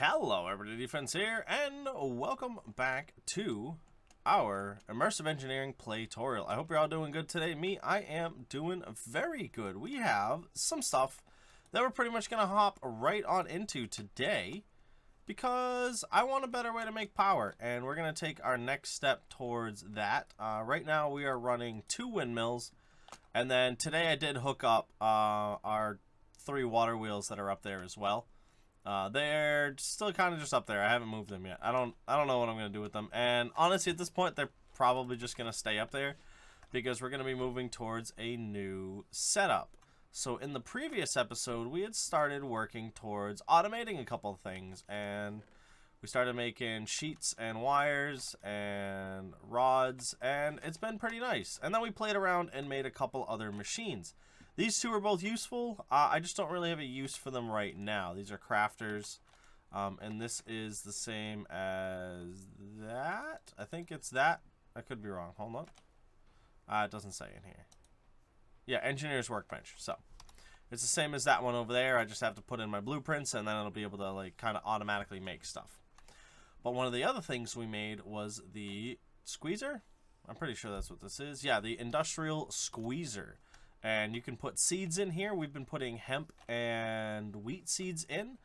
Hello everybody, Defense here, and welcome back to our Immersive Engineering PlayTorial. I hope you're all doing good today. Me, I am doing very good. We have some stuff that we're pretty much going to hop right on into today because I want a better way to make power, and we're going to take our next step towards that. Right now we are running 2 windmills, and then today I did hook up our 3 water wheels that are up there as well. They're still kind of just up there. I haven't moved them yet. I don't know what I'm going to do with them. And honestly, at this point, they're probably just going to stay up there because we're going to be moving towards a new setup. So in the previous episode, we had started working towards automating a couple of things, and we started making sheets and wires and rods, and it's been pretty nice. And then we played around and made a couple other machines. These 2 are both useful. I just don't really have a use for them right now. These are crafters. And this is the same as that. I think it's that. I could be wrong. Hold on. It doesn't say in here. Yeah, engineer's workbench. So it's the same as that one over there. I just have to put in my blueprints, and then it'll be able to like kind of automatically make stuff. But one of the other things we made was the squeezer. I'm pretty sure that's what this is. Yeah, the industrial squeezer. And you can put seeds in here. We've been putting hemp and wheat seeds in.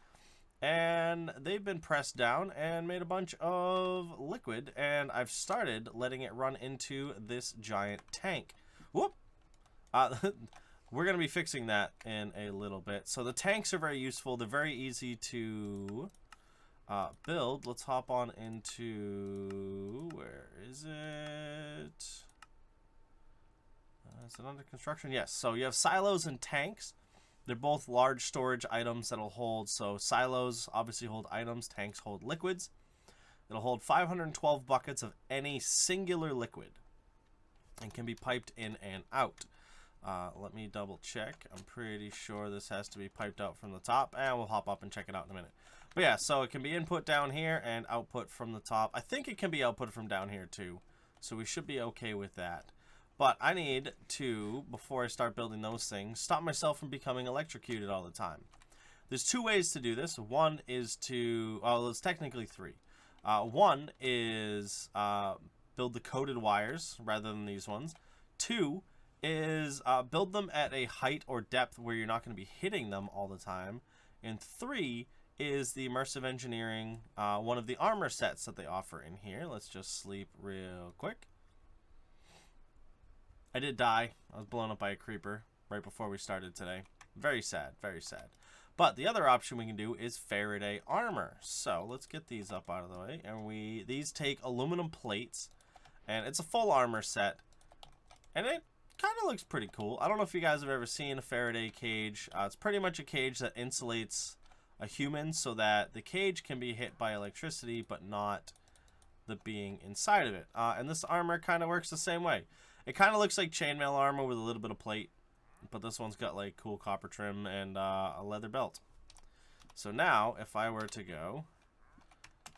And they've been pressed down and made a bunch of liquid. And I've started letting it run into this giant tank. Whoop! We're going to be fixing that in a little bit. So the tanks are very useful. They're very easy to build. Let's hop on into... Where is it? Is it under construction? Yes. So you have silos and tanks. They're both large storage items that'll hold. So silos obviously hold items. Tanks hold liquids. It'll hold 512 buckets of any singular liquid and can be piped in and out. Let me double check. I'm pretty sure this has to be piped out from the top, and we'll hop up and check it out in a minute. But yeah, so it can be input down here and output from the top. I think it can be output from down here too. So we should be okay with that. But I need to, before I start building those things, stop myself from becoming electrocuted all the time. There's 2 ways to do this. One is to, well, there's technically 3. One is build the coated wires rather than these ones. 2 is build them at a height or depth where you're not going to be hitting them all the time. And 3 is the Immersive Engineering, one of the armor sets that they offer in here. Let's just sleep real quick. I did die. I was blown up by a creeper right before we started today. Very sad, very sad. But the other option we can do is Faraday armor. So let's get these up out of the way. And these take aluminum plates, and it's a full armor set. And it kind of looks pretty cool. I don't know if you guys have ever seen a Faraday cage. It's pretty much a cage that insulates a human so that the cage can be hit by electricity, but not the being inside of it. And this armor kind of works the same way. It kind of looks like chainmail armor with a little bit of plate, but this one's got like cool copper trim and a leather belt. So now, if I were to go...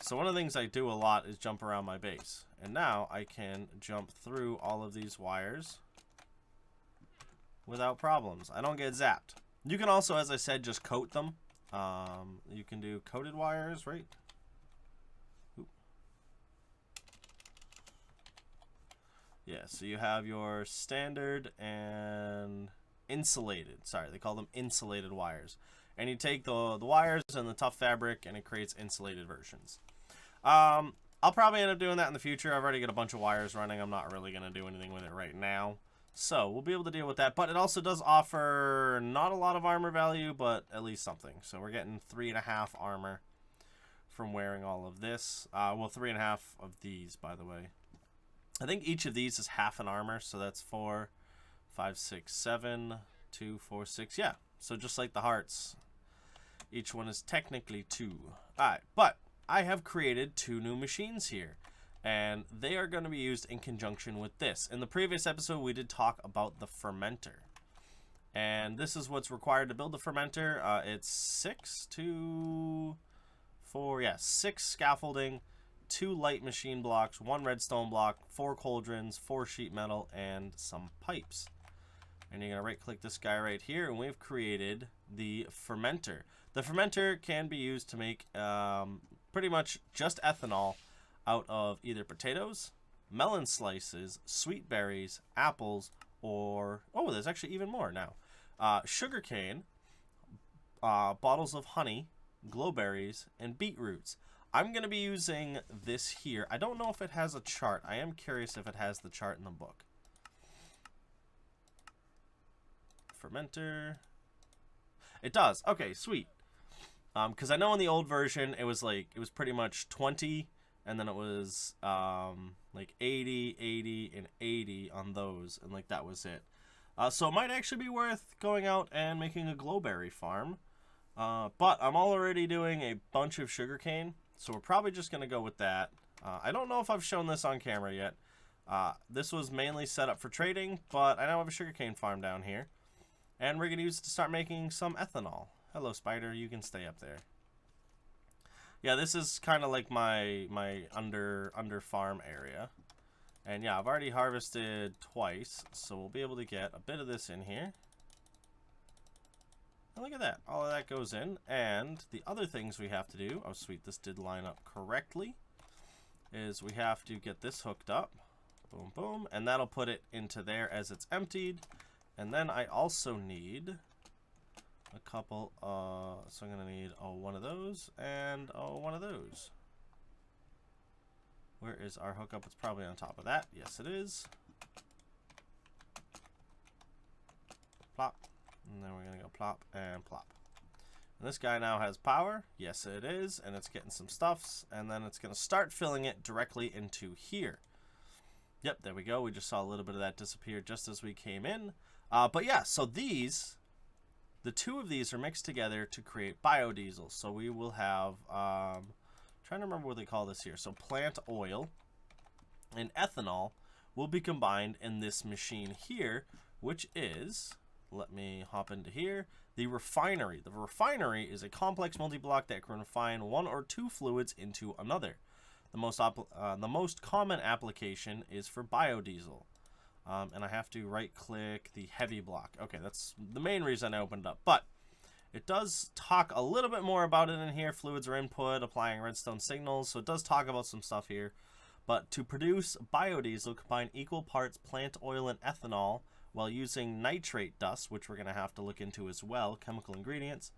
So one of the things I do a lot is jump around my base. And now I can jump through all of these wires without problems. I don't get zapped. You can also, as I said, just coat them. You can do coated wires, right? Yeah, so you have your standard and insulated. Sorry, they call them insulated wires. And you take the wires and the tough fabric, and it creates insulated versions. I'll probably end up doing that in the future. I've already got a bunch of wires running. I'm not really going to do anything with it right now. So we'll be able to deal with that. But it also does offer not a lot of armor value, but at least something. So we're getting 3.5 armor from wearing all of this. Well, 3.5 of these, by the way. I think each of these is half an armor, so that's 4, 5, 6, 7, 2, 4, 6. Yeah, so just like the hearts, each one is technically 2. Alright, but I have created 2 new machines here, and they are going to be used in conjunction with this. In the previous episode, we did talk about the fermenter, and this is what's required to build the fermenter. It's 6 scaffolding, 2 light machine blocks, 1 redstone block, 4 cauldrons, 4 sheet metal, and some pipes. And you're going to right click this guy right here, and we've created the fermenter. The fermenter can be used to make pretty much just ethanol out of either potatoes, melon slices, sweet berries, apples, or, oh, there's actually even more now. Sugarcane, bottles of honey, glowberries, and beetroots. I'm going to be using this here. I don't know if it has a chart. I am curious if it has the chart in the book. Fermenter. It does. Okay, sweet. Because I know in the old version it was pretty much 20, and then it was like 80, 80, and 80 on those, and like that was it. So it might actually be worth going out and making a glowberry farm. But I'm already doing a bunch of sugarcane, so we're probably just going to go with that. I don't know if I've shown this on camera yet. This was mainly set up for trading, but I now have a sugarcane farm down here. And we're going to use it to start making some ethanol. Hello, spider. You can stay up there. Yeah, this is kind of like my under farm area. And yeah, I've already harvested twice, so we'll be able to get a bit of this in here. And look at that. All of that goes in. And the other things we have to do, oh sweet, this did line up correctly, is we have to get this hooked up. Boom, boom. And that'll put it into there as it's emptied. And then I also need a couple, so I'm going to need one of those and one of those. Where is our hookup? It's probably on top of that. Yes, it is. Plop. And then we're going to go plop and plop. And this guy now has power. Yes, it is. And it's getting some stuffs. And then it's going to start filling it directly into here. Yep, there we go. We just saw a little bit of that disappear just as we came in. But yeah, so these, the two of these are mixed together to create biodiesel. So we will have, trying to remember what they call this here. So plant oil and ethanol will be combined in this machine here, which is, let me hop into here, the refinery. The refinery is a complex multi-block that can refine one or two fluids into another. The most common application is for biodiesel. And I have to right-click the heavy block. Okay, that's the main reason I opened up. But it does talk a little bit more about it in here. Fluids are input, applying redstone signals. So it does talk about some stuff here. But to produce biodiesel, combine equal parts plant oil and ethanol while using nitrate dust, which we're going to have to look into as well, chemical ingredients.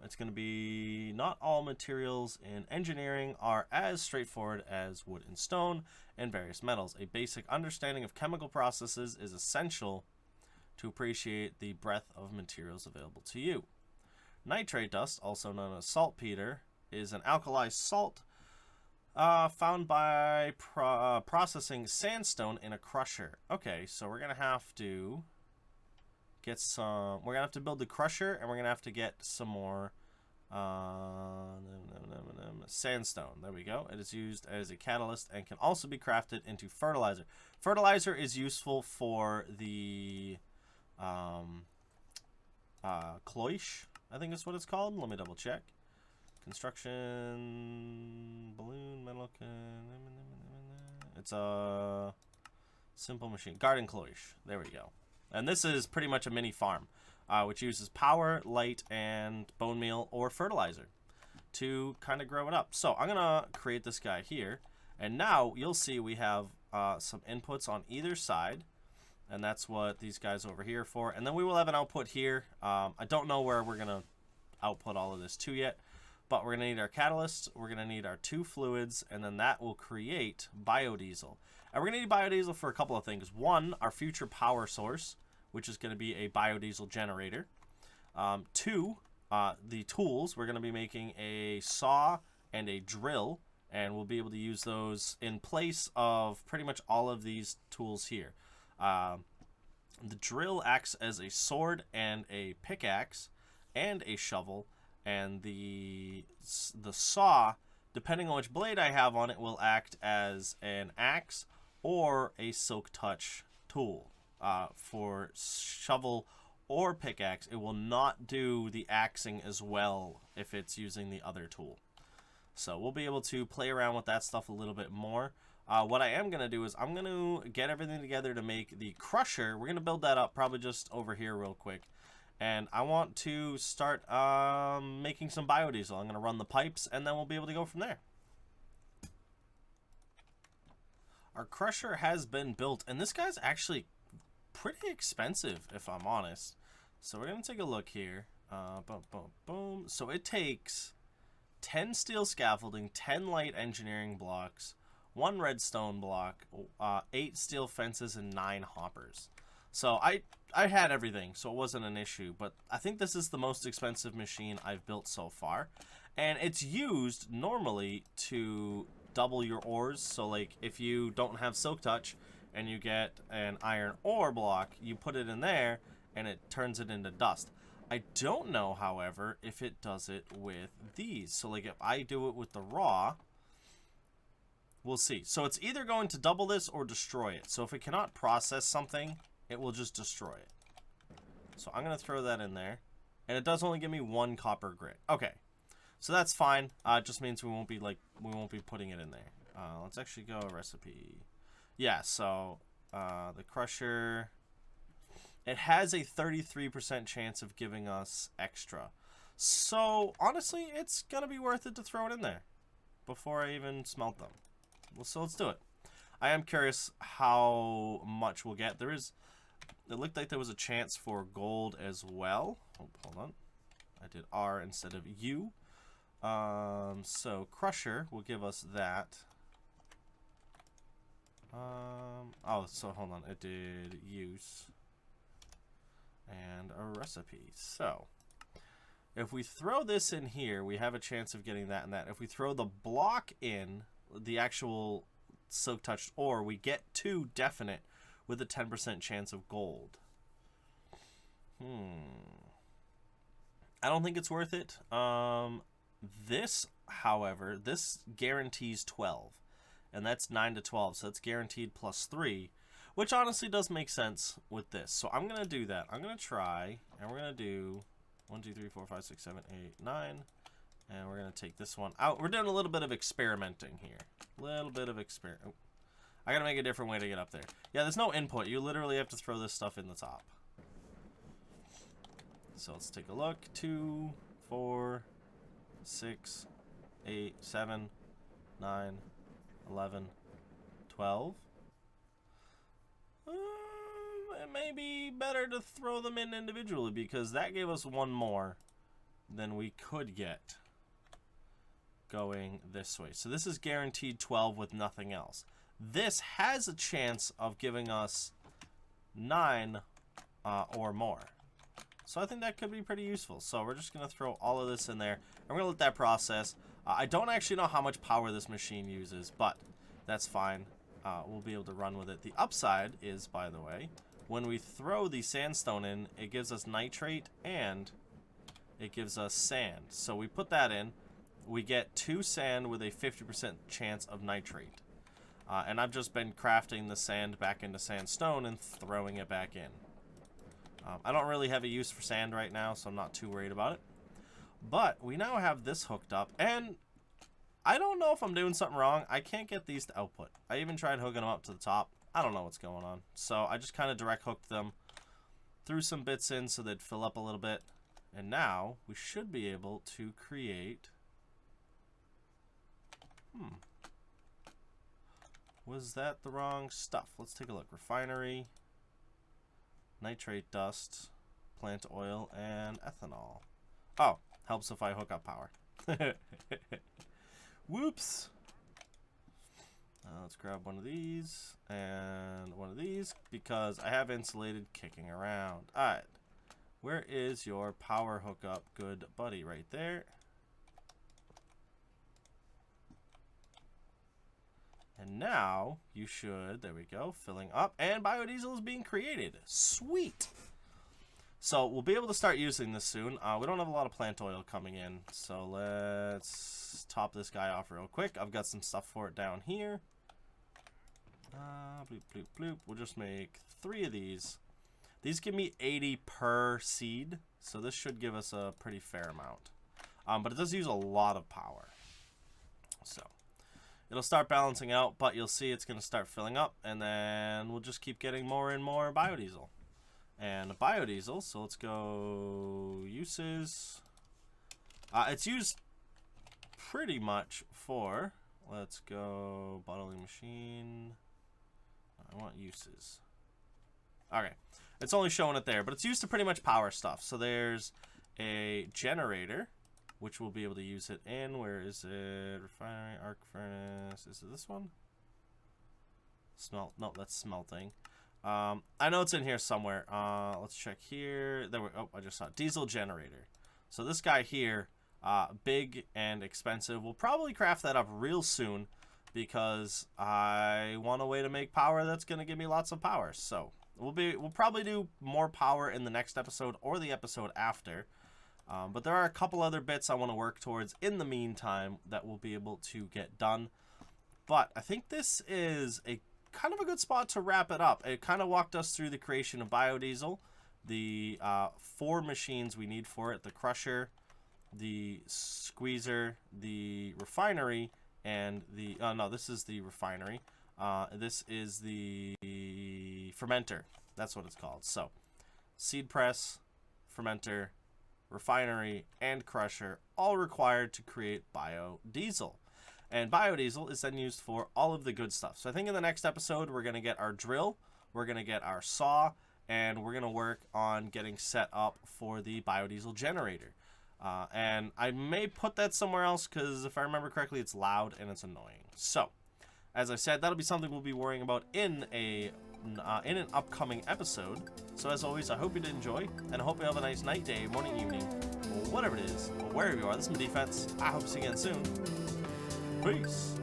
It's going to be not all materials in engineering are as straightforward as wood and stone and various metals. A basic understanding of chemical processes is essential to appreciate the breadth of materials available to you. Nitrate dust, also known as saltpeter, is an alkali salt found by processing sandstone in a crusher. Okay, so we're going to have to get some, we're gonna have to build the crusher, and we're gonna have to get some more sandstone. There we go. It is used as a catalyst and can also be crafted into fertilizer. Fertilizer is useful for the cloche, I think is what it's called. Let me double check. Construction balloon metal. It's a simple machine. Garden cloche. There we go. And this is pretty much a mini farm, which uses power, light, and bone meal or fertilizer to kind of grow it up. So I'm going to create this guy here. And now you'll see we have some inputs on either side. And that's what these guys over here are for. And then we will have an output here. I don't know where we're going to output all of this to yet. But we're going to need our catalyst. We're going to need our two fluids. And then that will create biodiesel. And we're going to need biodiesel for a couple of things. One, our future power source, which is going to be a biodiesel generator. Two, the tools. We're going to be making a saw and a drill, and we'll be able to use those in place of pretty much all of these tools here. The drill acts as a sword and a pickaxe and a shovel, and the saw, depending on which blade I have on it, will act as an axe or a silk touch tool. For shovel or pickaxe, it will not do the axing as well if it's using the other tool. So we'll be able to play around with that stuff a little bit more. What I am going to do is I'm going to get everything together to make the crusher. We're going to build that up probably just over here real quick. And I want to start making some biodiesel. I'm going to run the pipes, and then we'll be able to go from there. Our crusher has been built, and this guy's actually pretty expensive, if I'm honest. So we're going to take a look here. Boom, boom, boom. So it takes 10 steel scaffolding, 10 light engineering blocks, 1 redstone block, 8 steel fences, and 9 hoppers. So I had everything, so it wasn't an issue. But I think this is the most expensive machine I've built so far. And it's used normally to double your ores. So like if you don't have silk touch and you get an iron ore block, you put it in there and it turns it into dust. I don't know, however, if it does it with these. So like if I do it with the raw, we'll see. So it's either going to double this or destroy it. So if it cannot process something, it will just destroy it. So I'm going to throw that in there. And it does only give me 1 copper grit. Okay. So that's fine. It just means we won't be putting it in there. Let's actually go recipe. Yeah, so the crusher, it has a 33% chance of giving us extra. So honestly, it's gonna be worth it to throw it in there before I even smelt them. Well, so let's do it. I am curious how much we'll get. It looked like there was a chance for gold as well. Oh, hold on. I did R instead of U. So crusher will give us that. Oh, so hold on. It did use and a recipe. So if we throw this in here, we have a chance of getting that and that. If we throw the block in, the actual silk touched ore, we get 2 definite with a 10% chance of gold. I don't think it's worth it. This, however, this guarantees 12, and that's 9 to 12, so that's guaranteed plus 3, which honestly does make sense with this. So I'm going to do that. I'm going to try, and we're going to do 1, 2, 3, 4, 5, 6, 7, 8, 9, and we're going to take this one out. We're doing a little bit of experimenting here. Oh, I got to make a different way to get up there. Yeah, there's no input. You literally have to throw this stuff in the top. So let's take a look. 2, 4, 6, 8, 7, 9, 11, 12. It may be better to throw them in individually because that gave us 1 more than we could get going this way. So this is guaranteed 12 with nothing else. This has a chance of giving us 9 or more. So I think that could be pretty useful. So we're just going to throw all of this in there. And we're going to let that process. I don't actually know how much power this machine uses, but that's fine. We'll be able to run with it. The upside is, by the way, when we throw the sandstone in, it gives us nitrate and it gives us sand. So we put that in. We get 2 sand with a 50% chance of nitrate. And I've just been crafting the sand back into sandstone and throwing it back in. I don't really have a use for sand right now, so I'm not too worried about it. But we now have this hooked up, and I don't know if I'm doing something wrong. I can't get these to output. I even tried hooking them up to the top. I don't know what's going on. So I just kind of direct hooked them, threw some bits in so they'd fill up a little bit. And now we should be able to create... Was that the wrong stuff? Let's take a look. Refinery, nitrate dust, plant oil, and ethanol. Oh, helps if I hook up power. Whoops. Let's grab one of these and one of these because I have insulated kicking around. Alright. Where is your power hookup, good buddy? Right there. And now you should, there we go, filling up, and biodiesel is being created. Sweet. So we'll be able to start using this soon. We don't have a lot of plant oil coming in, so let's top this guy off real quick. I've got some stuff for it down here. Bloop, bloop, bloop. We'll just make 3 of these. These give me 80 per seed, so this should give us a pretty fair amount. But it does use a lot of power. So it'll start balancing out, but you'll see it's going to start filling up, and then we'll just keep getting more and more biodiesel. And biodiesel, so let's go uses. It's used pretty much for, let's go bottling machine. I want uses. Okay, it's only showing it there, but it's used to pretty much power stuff. So there's a generator, which we'll be able to use it in. Where is it? Refinery, arc furnace. Is it this one? Smelt. No, that's smelting. I know it's in here somewhere. Let's check here. There we. Oh, I just saw it. Diesel generator. So this guy here, big and expensive. We'll probably craft that up real soon because I want a way to make power that's gonna give me lots of power. So we'll probably do more power in the next episode or the episode after. But there are a couple other bits I want to work towards in the meantime that we'll be able to get done. But I think this is a kind of a good spot to wrap it up. It kind of walked us through the creation of biodiesel, the 4 machines we need for it: the crusher, the squeezer, the refinery, and the no, this is the refinery. This is the fermenter. That's what it's called. So seed press, fermenter, refinery, and crusher, all required to create biodiesel. And biodiesel is then used for all of the good stuff. So I think in the next episode, we're going to get our drill, we're going to get our saw, and we're going to work on getting set up for the biodiesel generator. And I may put that somewhere else because if I remember correctly, it's loud and it's annoying. So, as I said, that'll be something we'll be worrying about in an upcoming episode. So as always, I hope you did enjoy, and I hope you have a nice night, day, morning, evening, or whatever it is, or wherever you are. This is my defense. I hope to see you again soon. Peace.